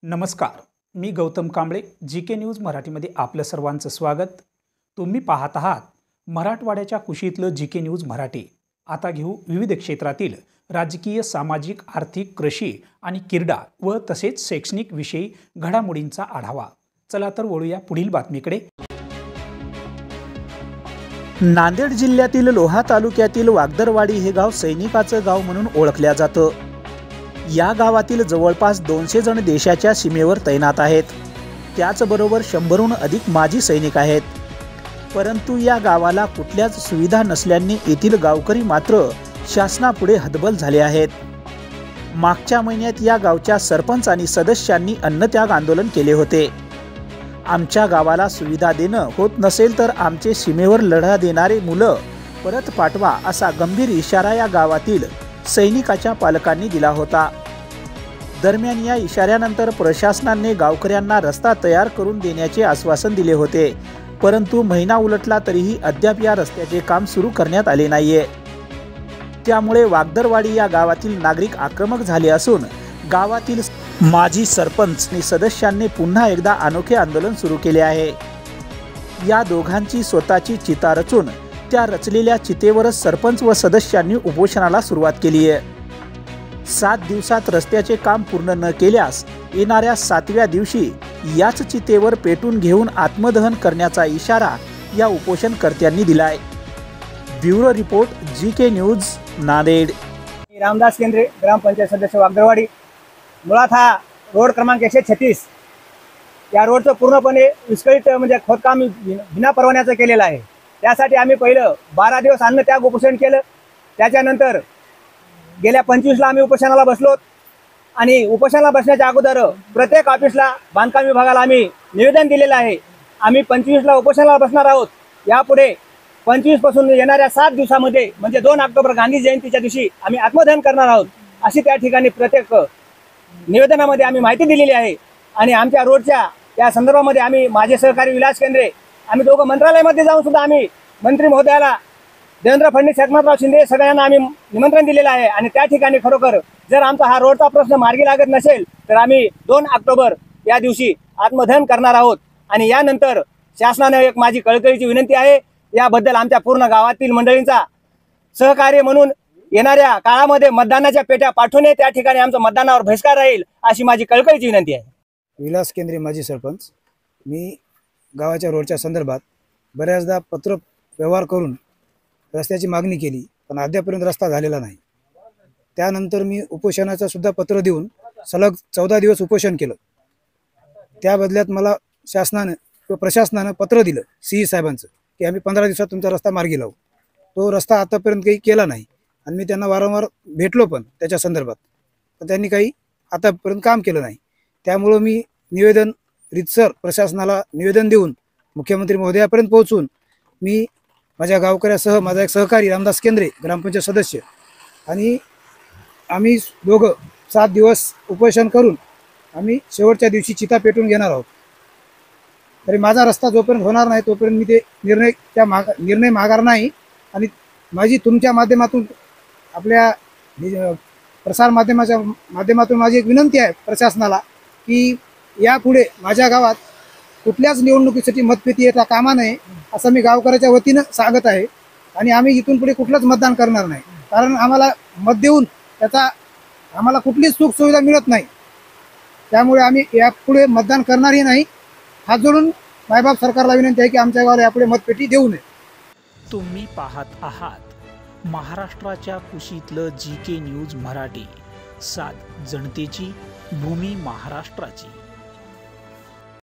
नमस्कार, मी Gautam Kamble. GK. News मराठीमध्ये आपलं सर्वांचं स्वागत. तुम्ही पाहत आहात मराठवाड्याच्या कुशीतलं जी.के. न्यूज मराठी. आता घेऊ विविध क्षेत्रातील राजकीय, सामाजिक, आर्थिक, कृषी आणि क्रीडा व तसेच शैक्षणिक विषयी घडामोडींचा आढावा. चला तर वळूया पुढील बातमीकडे. नांदेड जिल्ह्यातील लोहा तालुक्यातील वागदरवाडी हे गाव सैनिकाचं गाव म्हणून ओळखल्या जातं. या गावातील जवळपास 200 जण देशाच्या सीमेवर तैनात आहेत. त्याचबरोबर 100हून अधिक माजी सैनिक आहेत. परंतु या गावाला कुठल्याच सुविधा नसल्याने येथील गावकरी मात्र शासनापुढे हतबल झाले आहेत. मागच्या महिन्यात या गावच्या सरपंच आणि सदस्यांनी अन्नत्याग आंदोलन केले होते. आमच्या गावाला सुविधा देणं होत नसेल तर आमचे सीमेवर लढा देणारे मुलं परत पाठवा असा गंभीर इशारा या गावातील सैनिकाच्या पालकांनी दिला होता. दरम्यान या इशाऱ्यानंतर प्रशासनाने गावकऱ्यांना रस्ता तयार करून देण्याचे आश्वासन दिले होते. परंतु महिना उलटला तरीही अद्याप या रस्त्याचे काम सुरू करण्यात आले नाहीये. त्यामुळे वागदरवाडी या गावातील नागरिक आक्रमक झाले असून गावातील माजी सरपंच आणि सदस्यांनी पुन्हा एकदा अनोखे आंदोलन सुरू केले आहे. या दोघांची स्वतःची चिता रचून त्या रचलेल्या चितेवरच सरपंच व सदस्यांनी उपोषणाला सुरुवात केली आहे. 7 दिवसात रस्त्याचे काम पूर्ण न केल्यास येणाऱ्या 7व्या दिवशी याच चितेवर पेटून घेऊन आत्मदहन करण्याचा इशारा या उपोषणकर्त्यांनी दिलाय. Bureau report, GK. News, Nanded. Ramdas केंद्रे, ग्रामपंचायत सदस्य वागदरवाडी. मुळात हा रोड क्रमांक 136 या रोडचं पूर्णपणे विस्कळीत म्हणजे खोदकाम बिना परवान्याचं केलेलं आहे. त्यासाठी आम्ही पहिलं 12 दिवस अन्नत्याग उपोषण केलं. त्याच्यानंतर गेल्या 25ला आम्ही उपोषणाला बसलो आणि उपोषणाला बसण्याच्या अगोदर प्रत्येक ऑफिसला, बांधकाम विभागाला आम्ही निवेदन दिलेलं आहे. आम्ही 25ला उपोषणाला बसणार आहोत. यापुढे 25 पासून येणाऱ्या 7 दिवसामध्ये म्हणजे 2 ऑक्टोबर गांधी जयंतीच्या दिवशी आम्ही आत्मदहन करणार आहोत अशी त्या ठिकाणी प्रत्येक निवेदनामध्ये आम्ही माहिती दिलेली आहे. आणि आमच्या रोडच्या या संदर्भामध्ये आम्ही माझे सहकारी विलास केंद्रे आम्ही दोघं मंत्रालयामध्ये जाऊन सुद्धा आम्ही मंत्री महोदयाला, देवेंद्र फडणवीस, एकनाथराव शिंदे सगळ्यांना आम्ही निमंत्रण दिलेलं आहे. आणि त्या ठिकाणी खरोखर जर आमचा हा रोडचा प्रश्न मार्गी लागत नसेल तर आम्ही 2 ऑक्टोबर या दिवशी आत्मदहन करणार आहोत. आणि यानंतर शासनाने एक माझी कळकळीची विनंती आहे, याबद्दल आमच्या पूर्ण गावातील मंडळींचा सहकार्य म्हणून येणाऱ्या काळामध्ये मतदानाच्या पेट्या पाठवणे, त्या ठिकाणी आमचं मतदानावर बहिष्कार राहील अशी माझी कळकळीची विनंती आहे. विलास केंद्रे, माजी सरपंच. मी गावाच्या रोडच्या संदर्भात बऱ्याचदा पत्र व्यवहार करून रस्त्याची मागणी केली, पण अद्यापर्यंत रस्ता झालेला नाही. त्यानंतर मी उपोषणाचं सुद्धा पत्र देऊन सलग 14 दिवस उपोषण केलं. त्या बदल्यात मला शासनानं किंवा प्रशासनानं पत्र दिलं CE साहेबांचं की आम्ही 15 दिवसात तुमचा रस्ता मार्गी लावू. तो रस्ता आतापर्यंत काही केला नाही आणि मी त्यांना वारंवार भेटलो पण त्याच्या संदर्भात, पण त्यांनी काही आतापर्यंत काम केलं नाही. त्यामुळं मी निवेदन रीतसर प्रशासनाला निवेदन देऊन मुख्यमंत्री महोदयापर्यंत पोहोचून मी माझ्या गावकऱ्यासह माझा एक सहकारी रामदास केंद्रे, ग्रामपंचायत सदस्य, आणि आम्ही दोघं 7 दिवस उपोषण करून आम्ही शेवटच्या दिवशी चिता पेटून घेणार आहोत. तरी माझा रस्ता जोपर्यंत होणार नाही तोपर्यंत मी ते निर्णय माघार नाही. आणि माझी तुमच्या माध्यमातून, आपल्या प्रसार माध्यमातून माझी एक विनंती आहे प्रशासनाला की यापुढे माझ्या गावात कुठल्याच निवडणुकीसाठी मतपेटी येता कामा नये असं मी गावकऱ्याच्या वतीनं सांगत आहे. आणि आम्ही इथून पुढे कुठलंच मतदान करणार नाही, कारण आम्हाला मत देऊन त्याचा आम्हाला कुठलीच सुख सुविधा मिळत नाही. त्यामुळे आम्ही यापुढे मतदान करणारही नाही. हात जोडून मायबाप सरकारला विनंती आहे की आमच्या गावाला यापुढे मतपेटी देऊ नये. तुम्ही पाहत आहात महाराष्ट्राच्या कुशीतलं जी.के. न्यूज मराठी. सात जनतेची, भूमी महाराष्ट्राची.